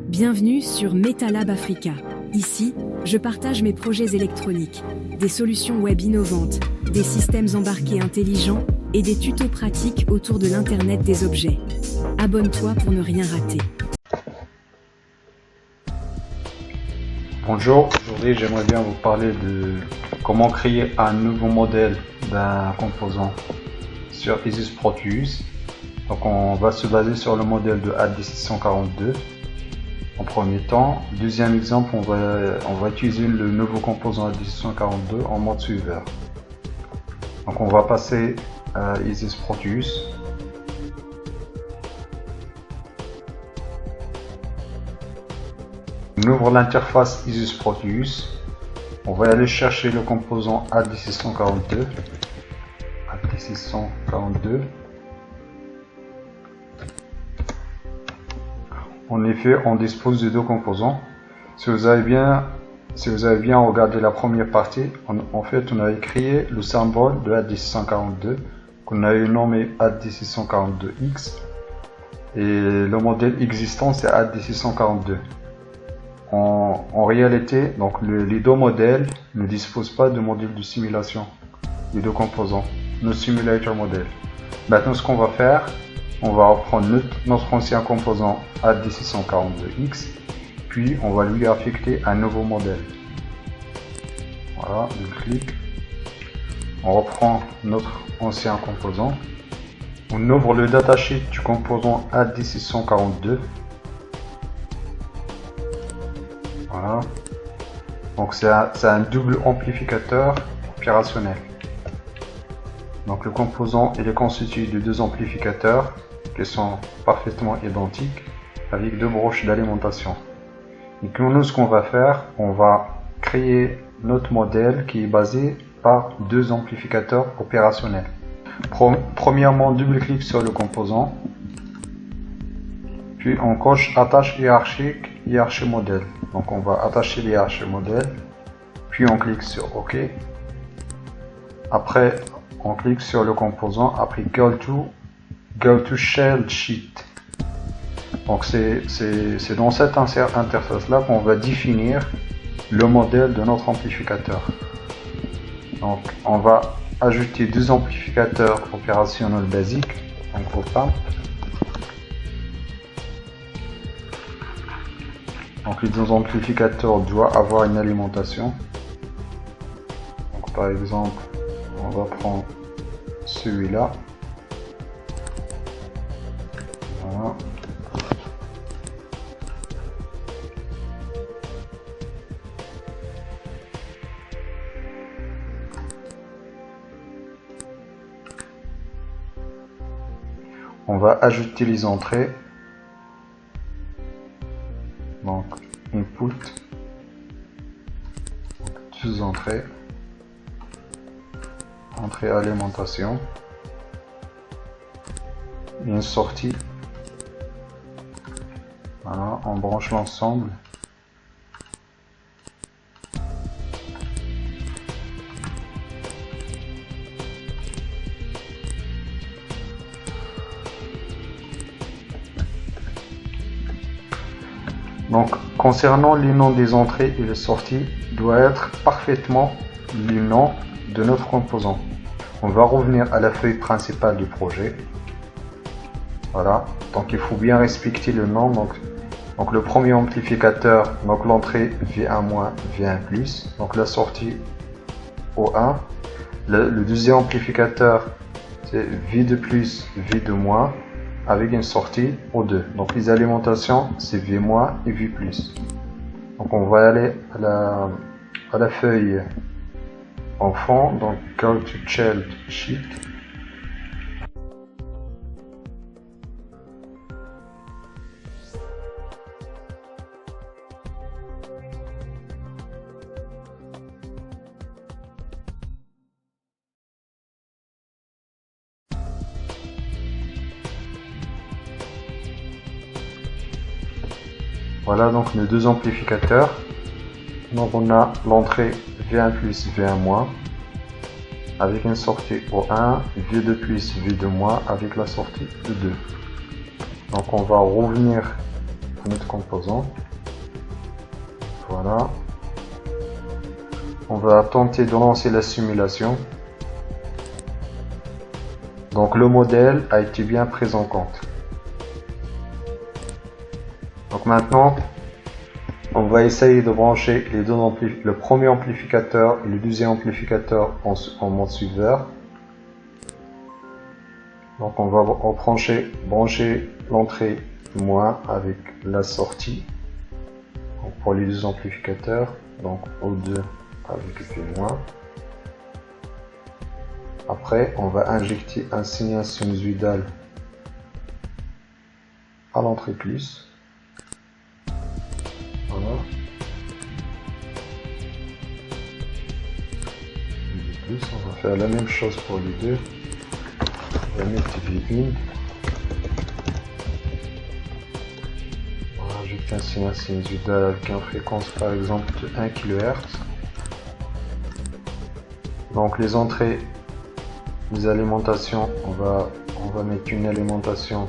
Bienvenue sur MetaLab Africa. Ici, je partage mes projets électroniques, des solutions web innovantes, des systèmes embarqués intelligents et des tutos pratiques autour de l'Internet des objets. Abonne-toi pour ne rien rater. Bonjour, aujourd'hui j'aimerais bien vous parler de comment créer un nouveau modèle d'un composant sur Isis Proteus. Donc on va se baser sur le modèle de AD642 en premier temps. Deuxième exemple, on va utiliser le nouveau composant AD642 en mode suiveur. Donc on va passer à Isis Proteus. On ouvre l'interface Isis Proteus. On va aller chercher le composant AD642. En effet, on dispose de deux composants. Si vous avez bien regardé la première partie, en fait, on avait créé le symbole de AD642 qu'on avait nommé AD642X et le modèle existant c'est AD642. En réalité, donc les deux modèles ne disposent pas de modèle de simulation, les deux composants, nos simulator modèles. Maintenant, ce qu'on va faire, on va reprendre notre ancien composant AD642X, puis on va lui affecter un nouveau modèle. Voilà, on clique, on reprend notre ancien composant, on ouvre le datasheet du composant AD642. Voilà. Donc c'est un double amplificateur opérationnel. Donc le composant il est constitué de deux amplificateurs qui sont parfaitement identiques avec deux broches d'alimentation. Et nous, ce qu'on va faire, on va créer notre modèle qui est basé par deux amplificateurs opérationnels. Premièrement, double-clic sur le composant, puis on coche attache hiérarchie modèle. Donc on va attacher l'hiérarchie modèle, puis on clique sur OK. Après on clique sur le composant, après go to shell sheet. Donc c'est dans cette interface là qu'on va définir le modèle de notre amplificateur. Donc on va ajouter deux amplificateurs opérationnels basiques, donc op-amp. Donc les deux amplificateurs doivent avoir une alimentation. Donc par exemple, on va prendre celui-là. Voilà. On va ajouter les entrées. Donc input, deux entrées, entrée alimentation, et une sortie. Voilà, on branche l'ensemble. Donc, concernant les noms des entrées et les sorties, doit être parfaitement le nom de notre composant. On va revenir à la feuille principale du projet. Voilà, donc il faut bien respecter le nom. Donc le premier amplificateur, donc l'entrée V1-, V1+, donc la sortie O1. Le deuxième amplificateur, c'est V2+, V2-, avec une sortie O2. Donc les alimentations c'est V- et V+. Donc on va aller à la feuille enfant, donc go to child sheet. Voilà donc nos deux amplificateurs. Donc on a l'entrée V1+, V1-, avec une sortie O1, V2 plus, V2- avec la sortie E2. Donc on va revenir à notre composant. Voilà. On va tenter de lancer la simulation. Donc le modèle a été bien pris en compte. Donc maintenant, on va essayer de brancher les deux le premier amplificateur et le deuxième amplificateur en mode suiveur. Donc on va brancher l'entrée moins avec la sortie. Donc pour les deux amplificateurs, donc O2 avec V-. Après, on va injecter un signal sinusoïdal à l'entrée plus. Voilà. On va faire la même chose pour les deux. On va mettre V1. On va ajouter un signal sinusoïdal avec une fréquence par exemple de 1 kHz. Donc les entrées, les alimentations, on va mettre une alimentation.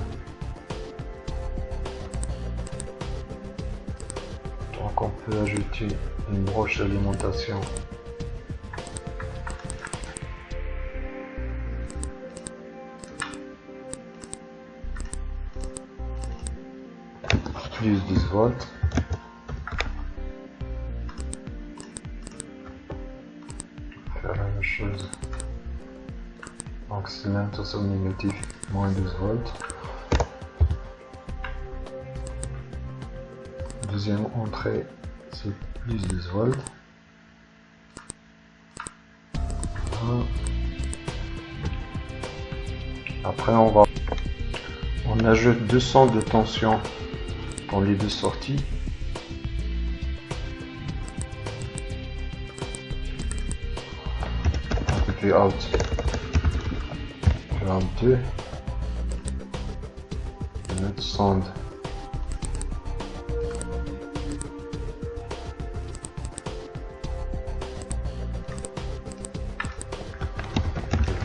Donc on peut ajouter une broche d'alimentation. Plus 10 volts. Faire la même chose. Donc c'est même tension négatif, moins 12 volts. Deuxième entrée, c'est plus 12 volts. Voilà. Après on ajoute 200 de tension dans les deux sorties. Puis out. 2 notre sonde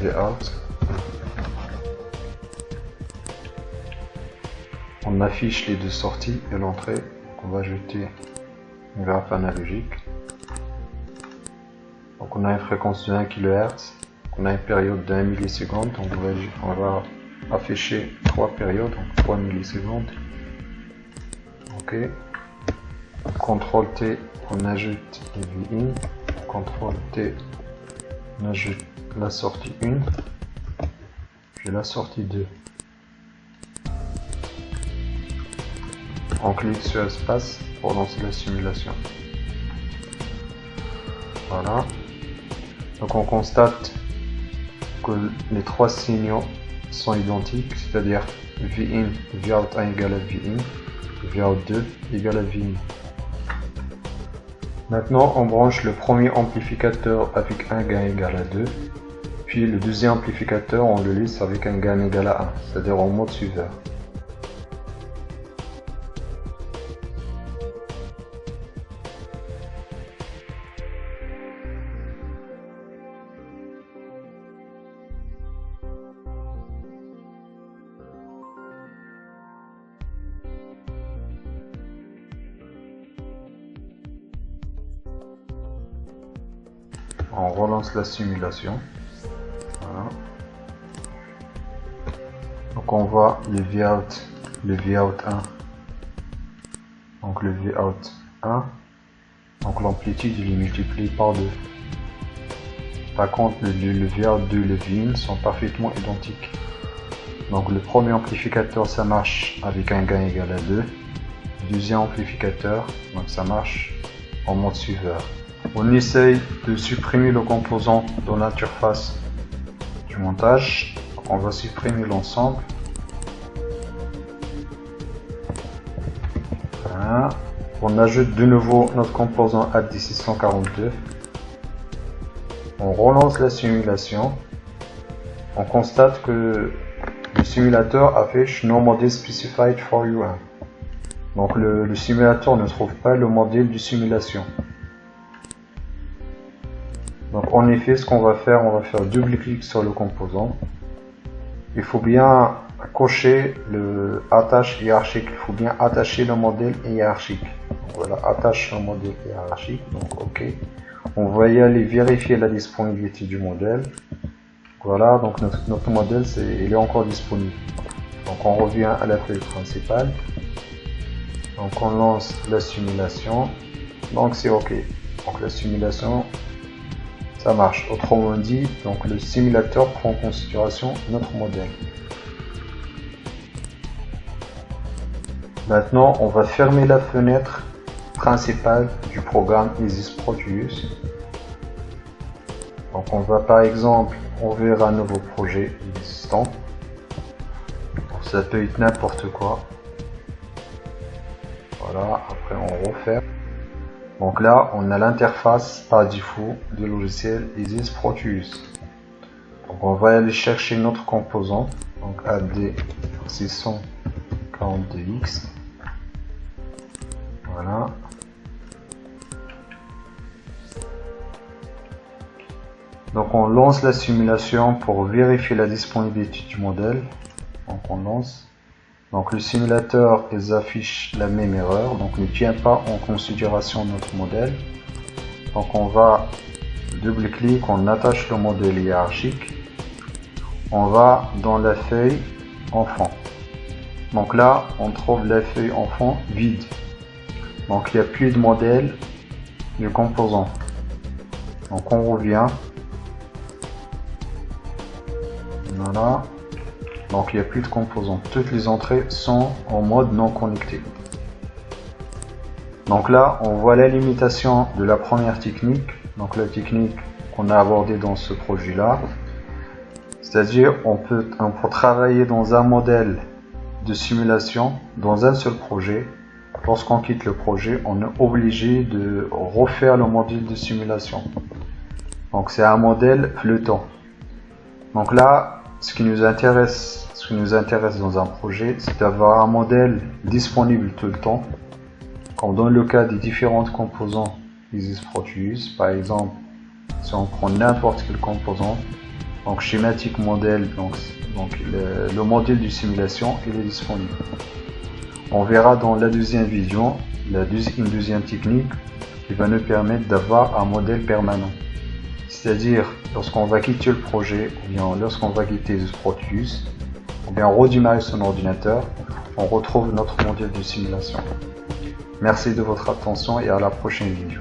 out. On affiche les deux sorties et l'entrée. On va ajouter une graphe analogique. Donc on a une fréquence de 1 kHz. On a une période d'1 milliseconde, donc on va afficher 3 périodes, donc 3 millisecondes. Ok. CTRL T, on ajoute V in. CTRL T, on ajoute la sortie 1. Puis la sortie 2. On clique sur espace pour lancer la simulation. Voilà. Donc on constate que les trois signaux sont identiques, c'est-à-dire Vin, Vout1 égale à Vin, Vout2 égale à Vin. Maintenant, on branche le premier amplificateur avec un gain égal à 2, puis le deuxième amplificateur, on le laisse avec un gain égal à 1, c'est-à-dire en mode suiveur. On relance la simulation. Voilà. Donc on voit le Vout1. Donc le Vout1. Donc l'amplitude il est multiplié par 2. Par contre le Vout2 et le Vin sont parfaitement identiques. Donc le premier amplificateur ça marche avec un gain égal à 2. Le deuxième amplificateur, donc ça marche en mode suiveur. On essaye de supprimer le composant dans l'interface du montage. On va supprimer l'ensemble. Voilà. On ajoute de nouveau notre composant AD642. On relance la simulation. On constate que le simulateur affiche No Model Specified for U1. Donc le simulateur ne trouve pas le modèle de simulation. Donc en effet, ce qu'on va faire, on va faire double-clic sur le composant. Il faut bien cocher le attache hiérarchique, il faut bien attacher le modèle hiérarchique. Donc voilà, attache le modèle hiérarchique, donc ok. On va y aller vérifier la disponibilité du modèle. Voilà, donc notre modèle, il est encore disponible. Donc on revient à la feuille principale. Donc on lance la simulation. Donc c'est ok. Donc la simulation, ça marche. Autrement dit, donc le simulateur prend en considération notre modèle. Maintenant, on va fermer la fenêtre principale du programme EasisProteus. Donc on va par exemple ouvrir un nouveau projet existant. Ça peut être n'importe quoi. Voilà, après on referme. Donc là, on a l'interface par défaut du logiciel EasisProteus. Donc on va aller chercher notre composant, donc AD642X. Voilà. Donc on lance la simulation pour vérifier la disponibilité du modèle. Donc on lance. Donc le simulateur il affiche la même erreur, donc ne tient pas en considération notre modèle. Donc on va double-clic, on attache le modèle hiérarchique. On va dans la feuille enfant. Donc là on trouve la feuille enfant vide. Donc il n'y a plus de modèle du composant. Donc on revient. Voilà. Donc il n'y a plus de composants. Toutes les entrées sont en mode non connecté. Donc là, on voit la limitation de la première technique. Donc la technique qu'on a abordée dans ce projet-là. C'est-à-dire, on peut travailler dans un modèle de simulation, dans un seul projet. Lorsqu'on quitte le projet, on est obligé de refaire le modèle de simulation. Donc c'est un modèle flottant. Donc là, ce qui nous intéresse dans un projet, c'est d'avoir un modèle disponible tout le temps. Comme dans le cas des différents composants EasisProteus, par exemple, si on prend n'importe quel composant, donc schématique modèle, donc le modèle de simulation, il est disponible. On verra dans la deuxième vidéo, une deuxième technique qui va nous permettre d'avoir un modèle permanent. C'est-à-dire, lorsqu'on va quitter le projet, ou bien lorsqu'on va quitter EasisProteus, ou bien redémarrer son ordinateur, on retrouve notre modèle de simulation. Merci de votre attention et à la prochaine vidéo.